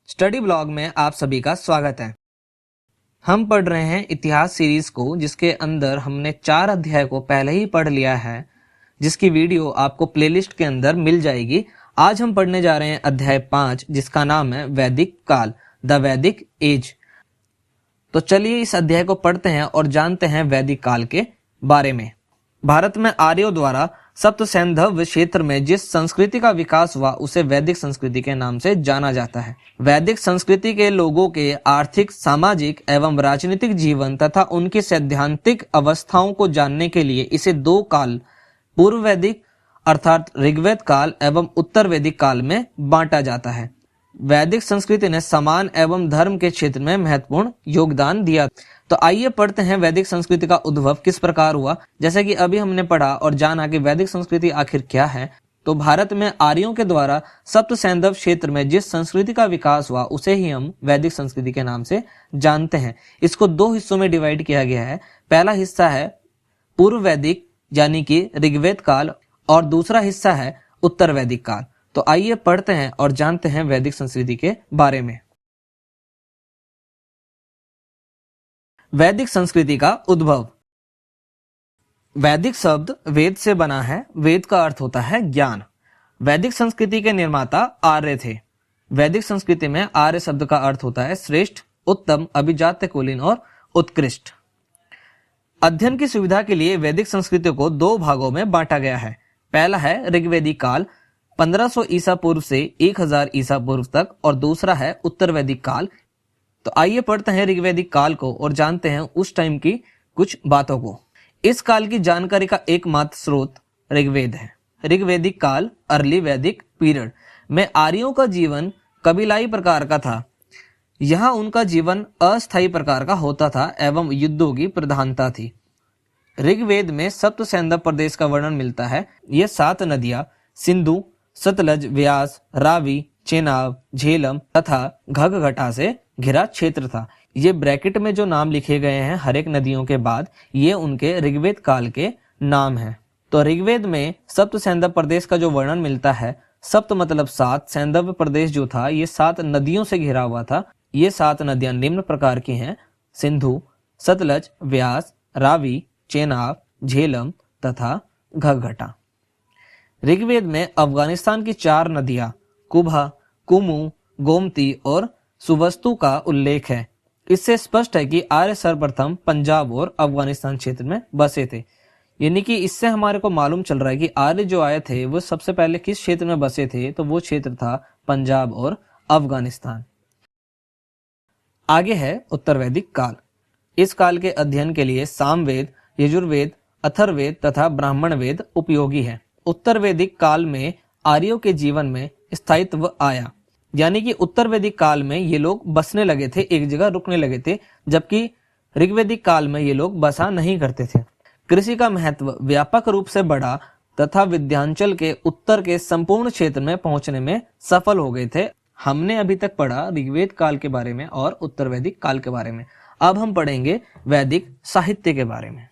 Study blog में आप सभी का स्वागत है। हम पढ़ रहे हैं इतिहास सीरीज को, जिसके अंदर हमने 4 अध्याय को पहले ही पढ़ लिया है, जिसकी वीडियो आपको प्लेलिस्ट के अंदर मिल जाएगी। आज हम पढ़ने जा रहे हैं अध्याय 5, जिसका नाम है वैदिक काल, द वैदिक एज। तो चलिए इस अध्याय को पढ़ते हैं और जानते हैं वैदिक काल के बारे में। भारत में आर्यों द्वारा सप्त सैंधव क्षेत्र में जिस संस्कृति का विकास हुआ उसे वैदिक संस्कृति के नाम से जाना जाता है। वैदिक संस्कृति के लोगों के आर्थिक, सामाजिक एवं राजनीतिक जीवन तथा उनकी सैद्धांतिक अवस्थाओं को जानने के लिए इसे 2 काल, पूर्व वैदिक अर्थात ऋग्वेद काल एवं उत्तर वैदिक काल में बांटा जाता है। वैदिक संस्कृति ने समान एवं धर्म के क्षेत्र में महत्वपूर्ण योगदान दिया। तो आइए पढ़ते हैं वैदिक संस्कृति का उद्भव किस प्रकार हुआ। जैसे कि अभी हमने पढ़ा और जाना कि वैदिक संस्कृति आखिर क्या है, तो भारत में आर्यों के द्वारा सप्त सैंधव क्षेत्र में जिस संस्कृति का विकास हुआ उसे ही हम वैदिक संस्कृति के नाम से जानते हैं। इसको 2 हिस्सों में डिवाइड किया गया है। पहला हिस्सा है पूर्व वैदिक यानी कि ऋग्वेद काल और दूसरा हिस्सा है उत्तर वैदिक काल। तो आइए पढ़ते हैं और जानते हैं वैदिक संस्कृति के बारे में। वैदिक संस्कृति का उद्भव। वैदिक शब्द वेद से बना है। वेद का अर्थ होता है ज्ञान। वैदिक संस्कृति के निर्माता आर्य थे। वैदिक संस्कृति में आर्य शब्द का अर्थ होता है श्रेष्ठ, उत्तम, अभिजात्य, कुलीन और उत्कृष्ट। अध्ययन की सुविधा के लिए वैदिक संस्कृति को 2 भागों में बांटा गया है। पहला है ऋग्वेदिक काल 1500 ईसा पूर्व से 1000 ईसा पूर्व तक, और दूसरा है उत्तर वैदिक काल। तो आइए पढ़ते हैं ऋग्वेदिक काल को और जानते हैं उस टाइम की कुछ बातों को। इस काल की जानकारी का एकमात्र स्रोत ऋग्वेद है। ऋग्वेदिक काल, अर्ली वैदिक पीरियड में आर्यों का जीवन कबीलाई प्रकार का था। यहाँ उनका जीवन अस्थायी प्रकार का होता था एवं युद्धों की प्रधानता थी। ऋग्वेद में सप्त सैंधव प्रदेश का वर्णन मिलता है। ये 7 नदियां सिंधु, सतलज, व्यास, रावी, चेनाब, झेलम तथा घग्घटा से घिरा क्षेत्र था। ये ब्रैकेट में जो नाम लिखे गए हैं हर एक नदियों के बाद, ये उनके ऋग्वेद काल के नाम हैं। तो ऋग्वेद में सप्त सैंधव प्रदेश का जो वर्णन मिलता है, सप्त मतलब 7, सैंधव प्रदेश जो था ये 7 नदियों से घिरा हुआ था। ये 7 नदियां निम्न प्रकार की हैं: सिंधु, सतलज, व्यास, रावी, चेनाब, झेलम तथा घग्घटा। ऋग्वेद में अफगानिस्तान की 4 नदियां कुभा, कुमु, गोमती और सुवस्तु का उल्लेख है। इससे स्पष्ट है कि आर्य सर्वप्रथम पंजाब और अफगानिस्तान क्षेत्र में बसे थे। यानी कि इससे हमारे को मालूम चल रहा है कि आर्य जो आए थे वो सबसे पहले किस क्षेत्र में बसे थे, तो वो क्षेत्र था पंजाब और अफगानिस्तान। आगे है उत्तर वैदिक काल। इस काल के अध्ययन के लिए सामवेद, यजुर्वेद, अथर्ववेद तथा ब्राह्मण वेद उपयोगी है। उत्तर वैदिक काल में आर्यों के जीवन में स्थायित्व आया, यानी कि उत्तर वैदिक काल में ये लोग बसने लगे थे, एक जगह रुकने लगे थे, जबकि ऋग्वेदिक काल में ये लोग बसा नहीं करते थे। कृषि का महत्व व्यापक रूप से बढ़ा तथा विंध्याचल के उत्तर के संपूर्ण क्षेत्र में पहुंचने में सफल हो गए थे। हमने अभी तक पढ़ा ऋग्वेद काल के बारे में और उत्तर वैदिक काल के बारे में। अब हम पढ़ेंगे वैदिक साहित्य के बारे में।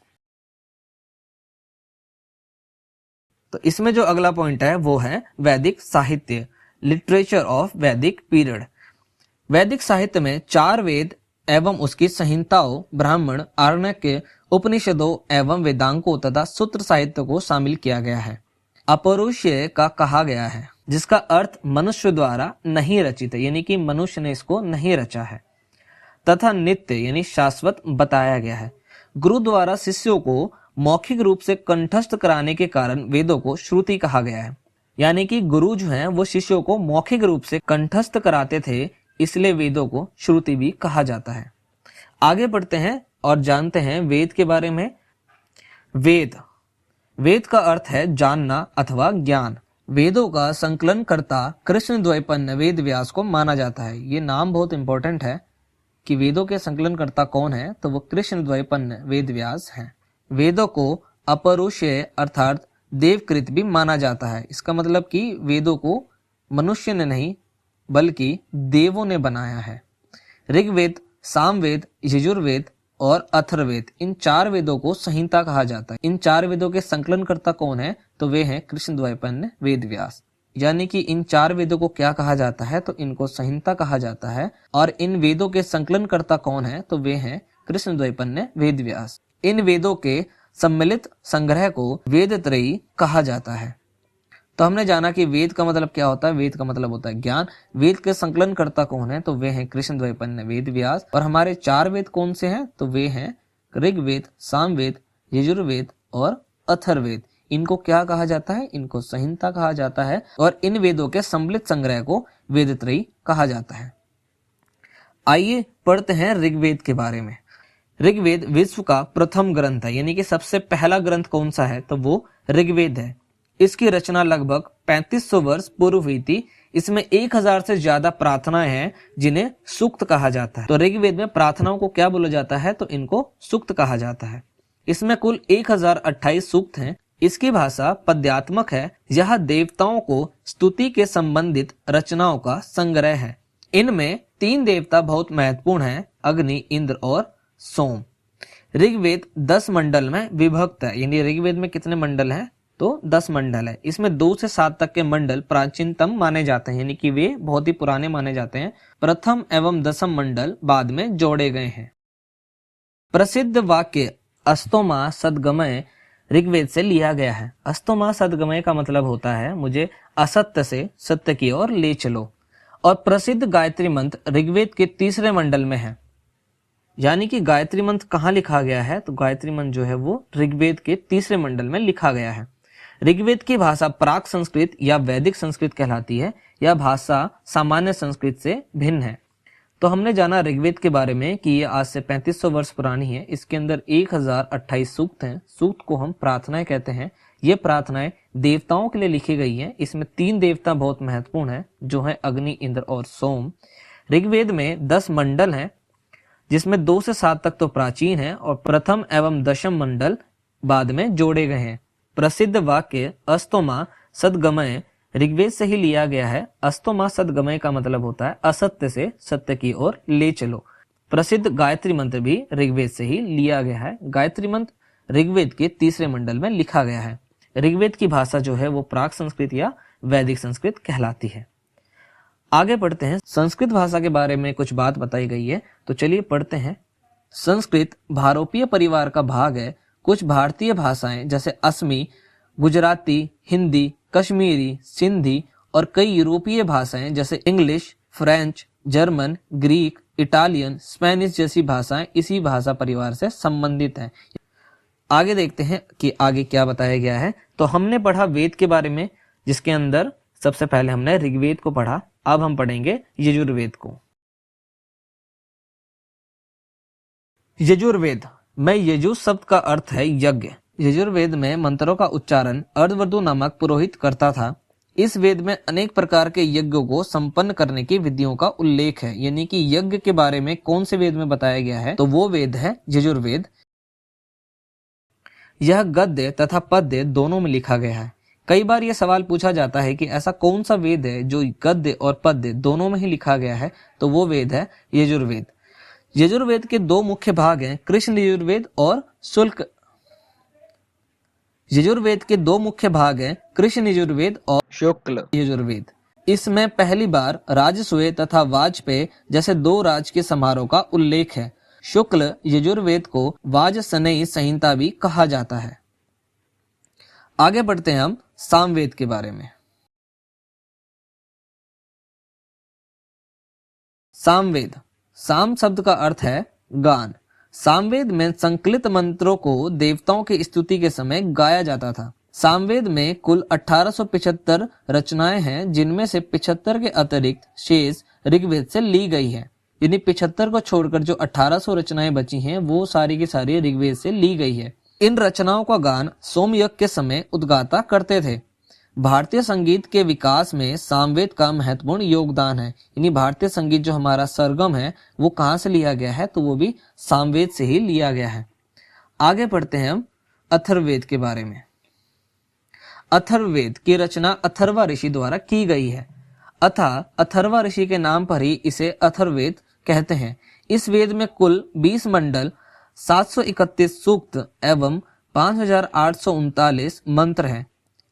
तो इसमें जो अगला पॉइंट है वो है वैदिक साहित्य, लिटरेचर ऑफ वैदिक पीरियड। वैदिक साहित्य में 4 वेद एवं उसकी संहिताओं, ब्राह्मण, आरण्यक, उपनिषदों एवं वेदांगों तथा सूत्र साहित्य को शामिल किया गया है। अपौरुषेय का कहा गया है, जिसका अर्थ मनुष्य द्वारा नहीं रचित है, यानी कि मनुष्य ने इसको नहीं रचा है, तथा नित्य यानी शाश्वत बताया गया है। गुरु द्वारा शिष्यों को मौखिक रूप से कंठस्थ कराने के कारण वेदों को श्रुति कहा गया है। यानी कि गुरु जो हैं वो शिष्यों को मौखिक रूप से कंठस्थ कराते थे, इसलिए वेदों को श्रुति भी कहा जाता है। आगे बढ़ते हैं और जानते हैं वेद के बारे में। वेद का अर्थ है जानना अथवा ज्ञान। वेदों का संकलन करता कृष्ण द्वैपन्न वेद व्यास को माना जाता है। ये नाम बहुत इंपॉर्टेंट है कि वेदों के संकलन करता कौन है, तो वो कृष्ण द्वैपन्न वेद व्यास हैं। वेदों को अपौरुषेय अर्थात देवकृत भी माना जाता है। इसका मतलब कि वेदों को मनुष्य ने नहीं बल्कि देवों ने बनाया है। ऋग्वेद, सामवेद, यजुर्वेद और अथर्ववेद, इन 4 वेदों को संहिता कहा जाता है। इन 4 वेदों के संकलनकर्ता कौन है, तो वे हैं कृष्ण द्वैपन्न वेद व्यास। यानी कि इन 4 वेदों को क्या कहा जाता है, तो इनको संहिता कहा जाता है। और इन वेदों के संकलनकर्ता कौन है, तो वे हैं कृष्णद्वैपायन वेद व्यास। इन वेदों के सम्मिलित संग्रह को वेद त्रयी कहा जाता है। तो हमने जाना कि वेद का मतलब क्या होता है, वेद का मतलब होता है ज्ञान। वेद के संकलनकर्ता कौन है, तो वे हैं कृष्णद्वैपायन वेद व्यास। और हमारे 4 वेद कौन से हैं, तो वे हैं ऋग्वेद, सामवेद, यजुर्वेद और अथर्ववेद। इनको क्या कहा जाता है, इनको संहिता कहा जाता है। और इन वेदों के सम्मिलित संग्रह को वेदत्रयी कहा जाता है। आइए पढ़ते हैं ऋग्वेद के बारे में। ऋग्वेद विश्व का प्रथम ग्रंथ है, यानी कि सबसे पहला ग्रंथ कौन सा है, तो वो ऋग्वेद है। इसकी रचना लगभग 3500 वर्ष पूर्व हुई थी। इसमें 1000 से ज्यादा प्रार्थनाएं हैं जिन्हें सूक्त कहा जाता है। तो ऋग्वेद में प्रार्थनाओं को क्या बोला जाता है, तो इनको सूक्त कहा जाता है। इसमें कुल 1028 सूक्त हैं। इसकी भाषा पद्यात्मक है। यह देवताओं को स्तुति के संबंधित रचनाओं का संग्रह है। इनमें 3 देवता बहुत महत्वपूर्ण हैं, अग्नि, इंद्र और सोम। ऋग्वेद 10 मंडल में विभक्त है, यानी ऋग्वेद में कितने मंडल हैं, तो 10 मंडल है। इसमें 2 से 7 तक के मंडल प्राचीनतम माने जाते हैं, यानी कि वे बहुत ही पुराने माने जाते हैं। प्रथम एवं दसम मंडल बाद में जोड़े गए हैं। प्रसिद्ध वाक्य अस्तोमा सद्गमय ऋग्वेद से लिया गया है। अस्तोमा सद्गमय का मतलब होता है मुझे असत्य से सत्य की ओर ले चलो। और प्रसिद्ध गायत्री मंत्र ऋग्वेद के 3रे मंडल में है। यानी कि गायत्री मंत्र कहाँ लिखा गया है, तो गायत्री मंत्र जो है वो ऋग्वेद के 3रे मंडल में लिखा गया है। ऋग्वेद की भाषा प्राक संस्कृत या वैदिक संस्कृत कहलाती है। यह भाषा सामान्य संस्कृत से भिन्न है। तो हमने जाना ऋग्वेद के बारे में कि ये आज से 3500 वर्ष पुरानी है। इसके अंदर 1028 सूक्त हैं। सूक्त को हम प्रार्थनाएं कहते हैं। ये प्रार्थनाएं देवताओं के लिए लिखी गई हैं। इसमें 3 देवता बहुत महत्वपूर्ण हैं, जो हैं अग्नि, इंद्र और सोम। ऋग्वेद में 10 मंडल हैं, जिसमें 2 से 7 तक तो प्राचीन है और प्रथम एवं दशम मंडल बाद में जोड़े गए हैं। प्रसिद्ध वाक्य अस्तोमा सद्गमय ऋग्वेद से ही लिया गया है। अस्तोमा सद्गमय का मतलब होता है असत्य से सत्य की ओर ले चलो। प्रसिद्ध गायत्री मंत्र भी ऋग्वेद से ही लिया गया है। गायत्री मंत्र ऋग्वेद के 3रे मंडल में लिखा गया है। ऋग्वेद की भाषा जो है वो प्राक संस्कृत या वैदिक संस्कृत कहलाती है। आगे पढ़ते हैं। संस्कृत भाषा के बारे में कुछ बात बताई गई है, तो चलिए पढ़ते हैं। संस्कृत भारोपीय परिवार का भाग है। कुछ भारतीय भाषाएं जैसे असमी, गुजराती, हिंदी, कश्मीरी, सिंधी और कई यूरोपीय भाषाएं जैसे English, French, German, Greek, Italian, Spanish जैसी भाषाएं इसी भाषा परिवार से संबंधित हैं। आगे देखते हैं कि आगे क्या बताया गया है। तो हमने पढ़ा वेद के बारे में, जिसके अंदर सबसे पहले हमने ऋग्वेद को पढ़ा। अब हम पढ़ेंगे यजुर्वेद को। यजुर्वेद में यजु शब्द का अर्थ है यज्ञ। यजुर्वेद में मंत्रों का उच्चारण अर्धवर्धु नामक पुरोहित करता था। इस वेद में अनेक प्रकार के यज्ञों को संपन्न करने की विधियों का उल्लेख है। यानी कि यज्ञ के बारे में कौन से वेद में बताया गया है, तो वो वेद है यजुर्वेद। यह गद्य तथा पद्य दोनों में लिखा गया है। कई बार यह सवाल पूछा जाता है कि ऐसा कौन सा वेद है जो गद्य और पद्य दोनों में ही लिखा गया है, तो वो वेद है यजुर्वेद। यजुर्वेद के 2 मुख्य भाग हैं, कृष्ण यजुर्वेद और शुक्ल। यजुर्वेद के 2 मुख्य भाग हैं, कृष्ण यजुर्वेद और शुक्ल यजुर्वेद। इसमें पहली बार राजसूय तथा वाजपेय जैसे 2 राजकीय समारोह का उल्लेख है। शुक्ल यजुर्वेद को वाजसनेयी संहिता भी कहा जाता है। आगे बढ़ते हैं हम सामवेद के बारे में। सामवेद, साम शब्द का अर्थ है गान। सामवेद में संकलित मंत्रों को देवताओं की स्तुति के समय गाया जाता था। सामवेद में कुल 1875 रचनाएं हैं, जिनमें से 75 के अतिरिक्त शेष ऋग्वेद से ली गई है। यानी 75 को छोड़कर जो 1800 रचनाएं बची हैं वो सारी की सारी ऋग्वेद से ली गई है। इन रचनाओं का गान सोमयज्ञ के समय उद्गाता करते थे। भारतीय संगीत के विकास में सामवेद का महत्वपूर्ण योगदान है। यानी भारतीय संगीत जो हमारा सरगम है वो कहाँ से लिया गया है, तो वो भी सामवेद से ही लिया गया है। आगे पढ़ते हैं हम अथर्ववेद के बारे में। अथर्ववेद की रचना अथर्वा ऋषि द्वारा की गई है। अथर्वा ऋषि के नाम पर ही इसे अथर्ववेद कहते हैं। इस वेद में कुल 20 मंडल, 731 सूक्त एवं 5839 मंत्र हैं।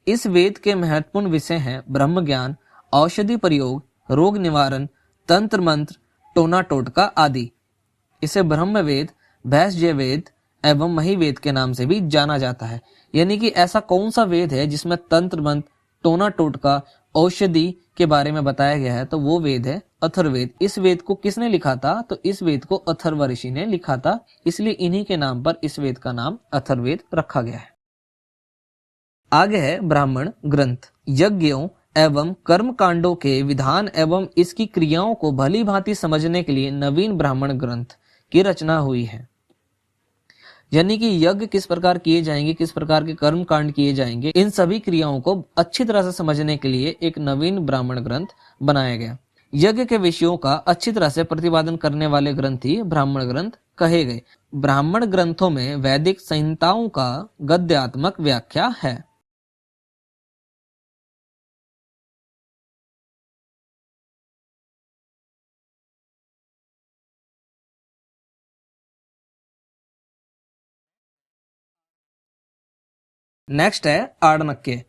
इस वेद के महत्वपूर्ण विषय हैं ब्रह्म ज्ञान, औषधि प्रयोग, रोग निवारण, तंत्र मंत्र, टोना टोटका आदि। इसे ब्रह्म वेद, भैषज्य वेद एवं महिवेद के नाम से भी जाना जाता है। यानी कि ऐसा कौन सा वेद है जिसमें तंत्र मंत्र, टोना टोटका, औषधि के बारे में बताया गया है, तो वो वेद है अथर्ववेद। इस वेद को किसने लिखा था? तो इस वेद को अथर्व ऋषि ने लिखा था, इसलिए इन्हीं के नाम पर इस वेद का नाम अथर्ववेद रखा गया है। आगे है ब्राह्मण ग्रंथ। यज्ञों एवं कर्म कांडों के विधान एवं इसकी क्रियाओं को भली भांति समझने के लिए नवीन ब्राह्मण ग्रंथ की रचना हुई है। यानी कि यज्ञ किस प्रकार किए जाएंगे, किस प्रकार के कर्म कांड किए जाएंगे, इन सभी क्रियाओं को अच्छी तरह से समझने के लिए एक नवीन ब्राह्मण ग्रंथ बनाया गया। यज्ञ के विषयों का अच्छी तरह से प्रतिपादन करने वाले ग्रंथ ही ब्राह्मण ग्रंथ कहे गए। ब्राह्मण ग्रंथों में वैदिक संहिताओं का गद्यात्मक व्याख्या है। नेक्स्ट है आर्णक्य।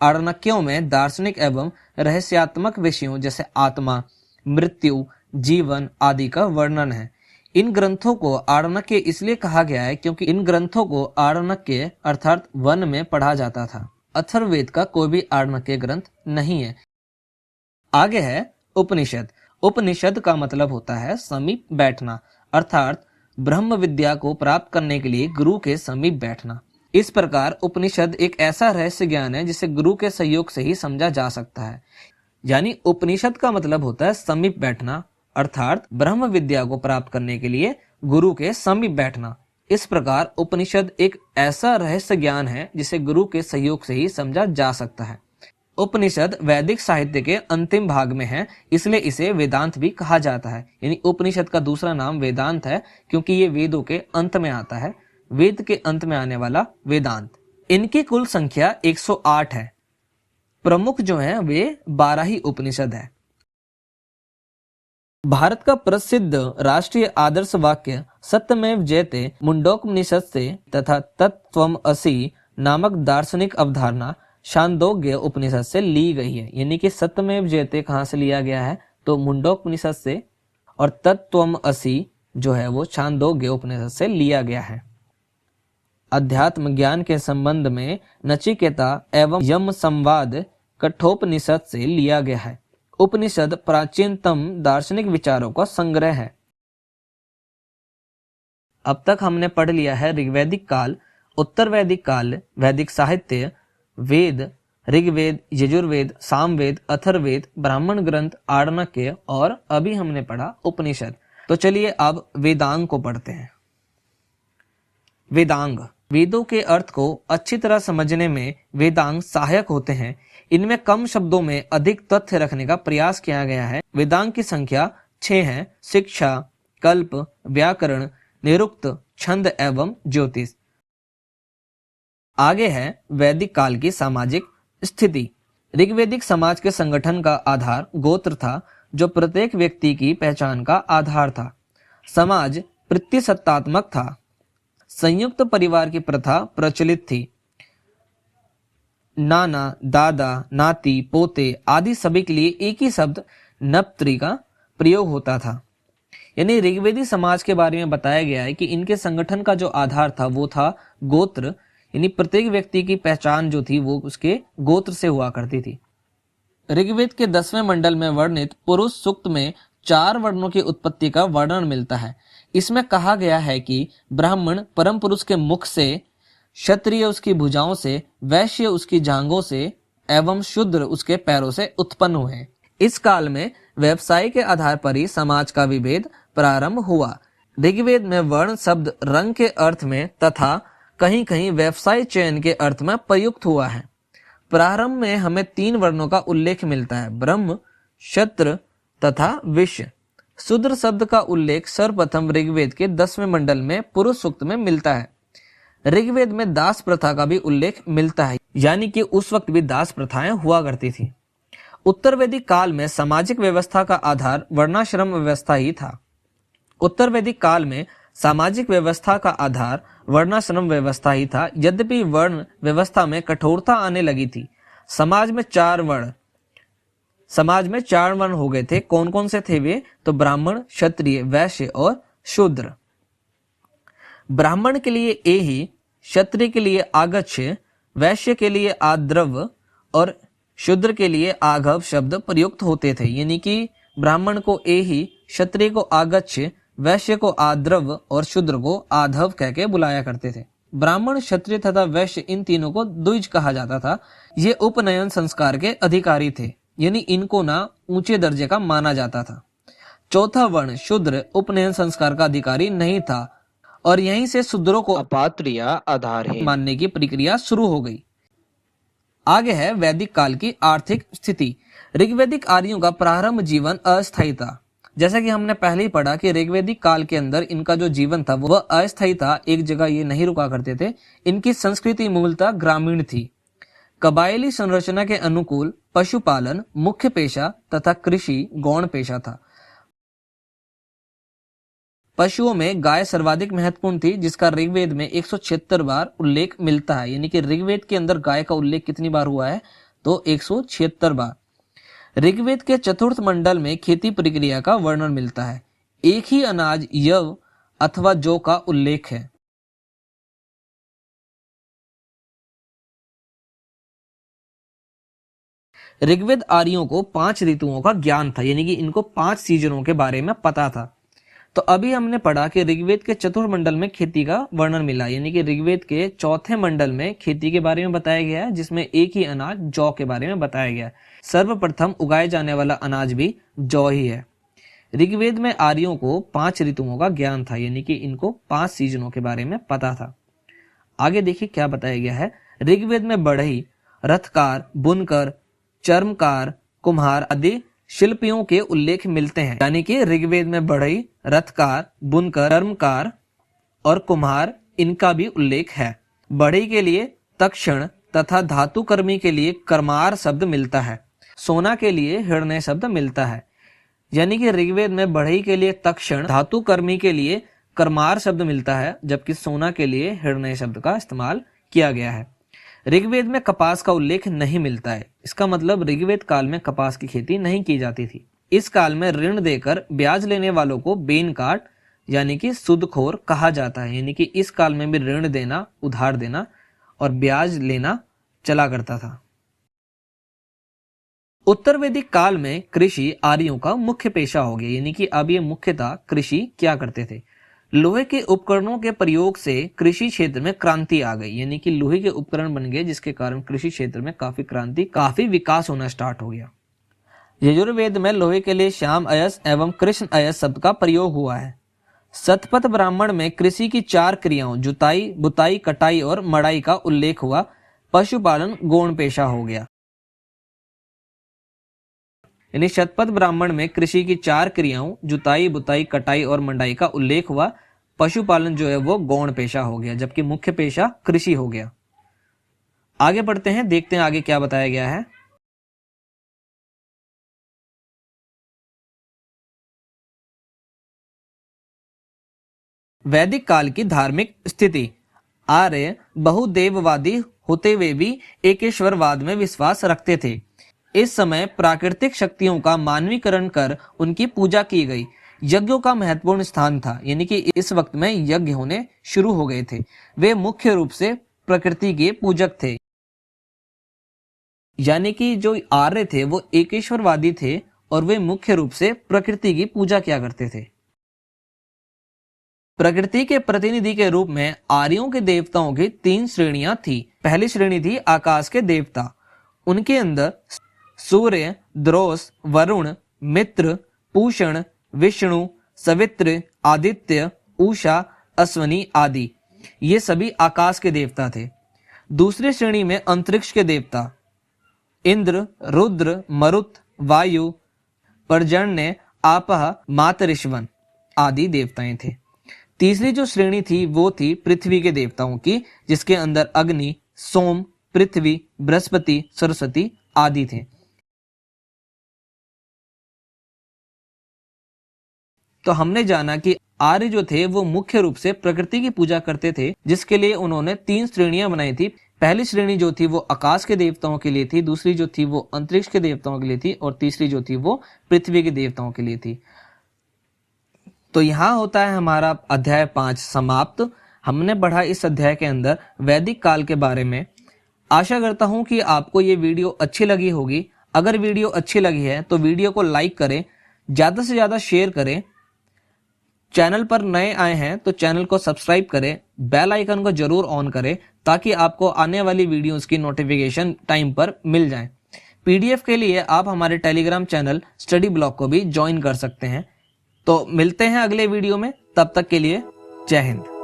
आर्णक्यों में दार्शनिक एवं रहस्यात्मक विषयों जैसे आत्मा, मृत्यु, जीवन आदि का वर्णन है। इन ग्रंथों को आर्णक्य इसलिए कहा गया है क्योंकि इन ग्रंथों को आर्णक्य अर्थात वन में पढ़ा जाता था। अथर्ववेद का कोई भी आर्णक्य ग्रंथ नहीं है। आगे है उपनिषद। उपनिषद का मतलब होता है समीप बैठना, अर्थात ब्रह्म विद्या को प्राप्त करने के लिए गुरु के समीप बैठना। इस प्रकार उपनिषद एक ऐसा रहस्य ज्ञान है जिसे गुरु के सहयोग से ही समझा जा सकता है। यानी उपनिषद का मतलब होता है समीप बैठना, अर्थात ब्रह्म विद्या को प्राप्त करने के लिए गुरु के समीप बैठना। इस प्रकार उपनिषद एक ऐसा रहस्य ज्ञान है जिसे गुरु के सहयोग से ही समझा जा सकता है। उपनिषद वैदिक साहित्य के अंतिम भाग में है, इसलिए इसे वेदांत भी कहा जाता है। यानी उपनिषद का दूसरा नाम वेदांत है क्योंकि ये वेदों के अंत में आता है, वेद के अंत में आने वाला वेदांत। इनकी कुल संख्या 108 है। प्रमुख जो है वे 12 ही उपनिषद है। भारत का प्रसिद्ध राष्ट्रीय आदर्श वाक्य सत्यमेव जयते मुंडोपनिषद से तथा तत्त्वमसि नामक दार्शनिक अवधारणा छांदोग्य उपनिषद से ली गई है। यानी कि सत्यमेव जयते कहाँ से लिया गया है? तो मुंडोपनिषद से, और तत्त्वमसि जो है वो छांदोग्य उपनिषद से लिया गया है। अध्यात्म ज्ञान के संबंध में नचिकेता एवं यम संवाद कठोपनिषद से लिया गया है। उपनिषद प्राचीनतम दार्शनिक विचारों का संग्रह है। अब तक हमने पढ़ लिया है ऋग्वैदिक काल, उत्तर वैदिक काल, वैदिक साहित्य, वेद, ऋग्वेद, यजुर्वेद, सामवेद, अथर्ववेद, ब्राह्मण ग्रंथ, आर्णक्य और अभी हमने पढ़ा उपनिषद। तो चलिए अब वेदांग को पढ़ते हैं। वेदांग वेदों के अर्थ को अच्छी तरह समझने में वेदांग सहायक होते हैं। इनमें कम शब्दों में अधिक तथ्य रखने का प्रयास किया गया है। वेदांग की संख्या 6 है। शिक्षा, कल्प, व्याकरण, निरुक्त, छंद एवं ज्योतिष। आगे है वैदिक काल की सामाजिक स्थिति। ऋग्वैदिक समाज के संगठन का आधार गोत्र था, जो प्रत्येक व्यक्ति की पहचान का आधार था। समाज प्रतिसत्तात्मक था। संयुक्त परिवार की प्रथा प्रचलित थी। नाना, दादा, नाती, पोते आदि सभी के लिए एक ही शब्द नप्त्री का प्रयोग होता था। यानी ऋग्वेदी समाज के बारे में बताया गया है कि इनके संगठन का जो आधार था वो था गोत्र, यानी प्रत्येक व्यक्ति की पहचान जो थी वो उसके गोत्र से हुआ करती थी। ऋग्वेद के 10वें मंडल में वर्णित पुरुष सूक्त में 4 वर्णों की उत्पत्ति का वर्णन मिलता है। इसमें कहा गया है कि ब्राह्मण परम पुरुष के मुख से, क्षत्रिय उसकी भुजाओं से, वैश्य उसकी जांघों से एवं शूद्र उसके पैरों से उत्पन्न हुए। इस काल में व्यवसाय के आधार पर ही समाज का विभेद प्रारंभ हुआ। ऋग्वेद में वर्ण शब्द रंग के अर्थ में तथा कहीं कहीं व्यवसाय चयन के अर्थ में प्रयुक्त हुआ है। प्रारंभ में हमें 3 वर्णों का उल्लेख मिलता है, ब्रह्म, क्षत्र तथा वैश्य। शूद्र शब्द का उल्लेख सर्वप्रथम ऋग्वेद के 10वें मंडल में पुरुष सूक्त में मिलता है। ऋग्वेद में दास प्रथा का भी उल्लेख मिलता है, यानी कि उस वक्त भी दास प्रथाएं हुआ करती थी। उत्तर वैदिक काल में सामाजिक व्यवस्था का आधार वर्णाश्रम व्यवस्था ही था। उत्तर वैदिक काल में सामाजिक व्यवस्था का आधार वर्णाश्रम व्यवस्था ही था। यद्यपि वर्ण व्यवस्था में कठोरता आने लगी थी। समाज में चार वर्ण हो गए थे। कौन कौन से थे वे? तो ब्राह्मण, क्षत्रिय, वैश्य और शूद्र। ब्राह्मण के लिए एहि, क्षत्रिय के लिए आगच्छ, वैश्य के लिए आद्रव और शूद्र के लिए आघव शब्द प्रयुक्त होते थे। यानी कि ब्राह्मण को एहि, क्षत्रिय को आगच्छ, वैश्य को आद्रव और शूद्र को आधव कह के बुलाया करते थे। ब्राह्मण, क्षत्रिय तथा वैश्य इन तीनों को द्विज कहा जाता था। ये उपनयन संस्कार के अधिकारी थे, यानी इनको ना ऊंचे दर्जे का माना जाता था। चौथा वर्ण शूद्र उपनयन संस्कार का अधिकारी नहीं था और यहीं से शूद्रों को अपात्र या आधारहीन मानने की प्रक्रिया शुरू हो गई। आगे है वैदिक काल की आर्थिक स्थिति। ऋग्वैदिक आर्यों का प्रारंभ जीवन अस्थायी था। जैसा कि हमने पहले ही पढ़ा कि ऋग्वैदिक काल के अंदर इनका जो जीवन था वह अस्थायी था, एक जगह ये नहीं रुका करते थे। इनकी संस्कृति मूलतः ग्रामीण थी। कबायली संरचना के अनुकूल पशुपालन मुख्य पेशा तथा कृषि गौण पेशा था। पशुओं में गाय सर्वाधिक महत्वपूर्ण थी, जिसका ऋग्वेद में 176 बार उल्लेख मिलता है। यानी कि ऋग्वेद के अंदर गाय का उल्लेख कितनी बार हुआ है? तो 176 बार। ऋग्वेद के चतुर्थ मंडल में खेती प्रक्रिया का वर्णन मिलता है। एक ही अनाज यव अथवा जौ का उल्लेख है। ऋग्वेद आर्यों को 5 ऋतुओं का ज्ञान था, यानी कि इनको 5 सीजनों के बारे में पता था। तो अभी हमने पढ़ा कि ऋग्वेद के चतुर्थ मंडल में खेती का वर्णन मिला, यानी कि ऋग्वेद के चौथे मंडल में खेती के बारे में बताया गया है, जिसमें एक ही अनाज जौ के बारे में बताया गया है। सर्वप्रथम उगाए जाने वाला अनाज भी जौ ही है। ऋग्वेद में आर्यों को 5 ऋतुओं का ज्ञान था, यानी कि इनको 5 सीजनों के बारे में पता था। आगे देखिए क्या बताया गया है। ऋग्वेद में बढ़ई, रथकार, बुनकर, चर्मकार, कुम्हार आदि शिल्पियों के उल्लेख मिलते हैं। यानी कि ऋग्वेद में बढ़ई, रथकार, बुनकर, चर्मकार और कुम्हार इनका भी उल्लेख है। बढ़ई के लिए तक्षण तथा धातुकर्मी के लिए कर्मार शब्द मिलता है। सोना के लिए हिरण्य शब्द मिलता है। यानी कि ऋग्वेद में बढ़ई के लिए तक्षण, धातुकर्मी के लिए कर्मार शब्द मिलता है, जबकि सोना के लिए हिरण्य शब्द का इस्तेमाल किया गया है। ऋग्वेद में कपास का उल्लेख नहीं मिलता है। इसका मतलब ऋग्वेद काल में कपास की खेती नहीं की जाती थी। इस काल में ऋण देकर ब्याज लेने वालों को बेनकाट यानी कि सूदखोर कहा जाता है। यानी कि इस काल में भी ऋण देना, उधार देना और ब्याज लेना चला करता था। उत्तर वैदिक काल में कृषि आर्यों का मुख्य पेशा हो गया, यानी कि अब ये मुख्यतः कृषि क्या करते थे। लोहे के उपकरणों के प्रयोग से कृषि क्षेत्र में क्रांति आ गई, यानी कि लोहे के उपकरण बन गए, जिसके कारण कृषि क्षेत्र में काफी विकास होना स्टार्ट हो गया। यजुर्वेद में लोहे के लिए श्याम अयस एवं कृष्ण अयस शब्द का प्रयोग हुआ है। शतपथ ब्राह्मण में कृषि की 4 क्रियाओं जुताई, बुताई, कटाई और मड़ाई का उल्लेख हुआ। पशुपालन गौण पेशा हो गया। यानी शतपथ ब्राह्मण में कृषि की 4 क्रियाओं जुताई, बुताई, कटाई और मंडाई का उल्लेख हुआ। पशुपालन जो है वो गौण पेशा हो गया, जबकि मुख्य पेशा कृषि हो गया। आगे बढ़ते हैं, देखते हैं आगे क्या बताया गया है। वैदिक काल की धार्मिक स्थिति। आर्य बहुदेववादी होते हुए भी एकेश्वरवाद में विश्वास रखते थे। इस समय प्राकृतिक शक्तियों का मानवीकरण कर उनकी पूजा की गई। यज्ञों का महत्वपूर्ण स्थान था, यानी कि इस वक्त में यज्ञ होने शुरू हो गए थे। वे मुख्य रूप से प्रकृति के पूजक थे। यानी कि जो आर्य थे वो एकेश्वरवादी थे और वे मुख्य रूप से प्रकृति की पूजा किया करते थे। प्रकृति के प्रतिनिधि के रूप में आर्यों के देवताओं की 3 श्रेणियां थी। पहली श्रेणी थी आकाश के देवता। उनके अंदर सूर्य, द्रोस, वरुण, मित्र, पूषण, विष्णु, सवित्र, आदित्य, उषा, अश्वनी आदि ये सभी आकाश के देवता थे। दूसरी श्रेणी में अंतरिक्ष के देवता इंद्र, रुद्र, मरुत, वायु, पर्जन्य, आपह, मातरिश्वन आदि देवताएं थे। तीसरी जो श्रेणी थी वो थी पृथ्वी के देवताओं की, जिसके अंदर अग्नि, सोम, पृथ्वी, बृहस्पति, सरस्वती आदि थे। तो हमने जाना कि आर्य जो थे वो मुख्य रूप से प्रकृति की पूजा करते थे, जिसके लिए उन्होंने 3 श्रेणियां बनाई थी। पहली श्रेणी जो थी वो आकाश के देवताओं के लिए थी, दूसरी जो थी वो अंतरिक्ष के देवताओं के लिए थी और तीसरी जो थी वो पृथ्वी के देवताओं के लिए थी। तो यहाँ होता है हमारा अध्याय 5 समाप्त। हमने पढ़ा इस अध्याय के अंदर वैदिक काल के बारे में। आशा करता हूँ कि आपको ये वीडियो अच्छी लगी होगी। अगर वीडियो अच्छी लगी है तो वीडियो को लाइक करें, ज़्यादा से ज़्यादा शेयर करें। चैनल पर नए आए हैं तो चैनल को सब्सक्राइब करें, बेल आइकन को जरूर ऑन करें ताकि आपको आने वाली वीडियोस की नोटिफिकेशन टाइम पर मिल जाए। पीडीएफ के लिए आप हमारे टेलीग्राम चैनल स्टडी ब्लॉक को भी ज्वाइन कर सकते हैं। तो मिलते हैं अगले वीडियो में, तब तक के लिए जय हिंद।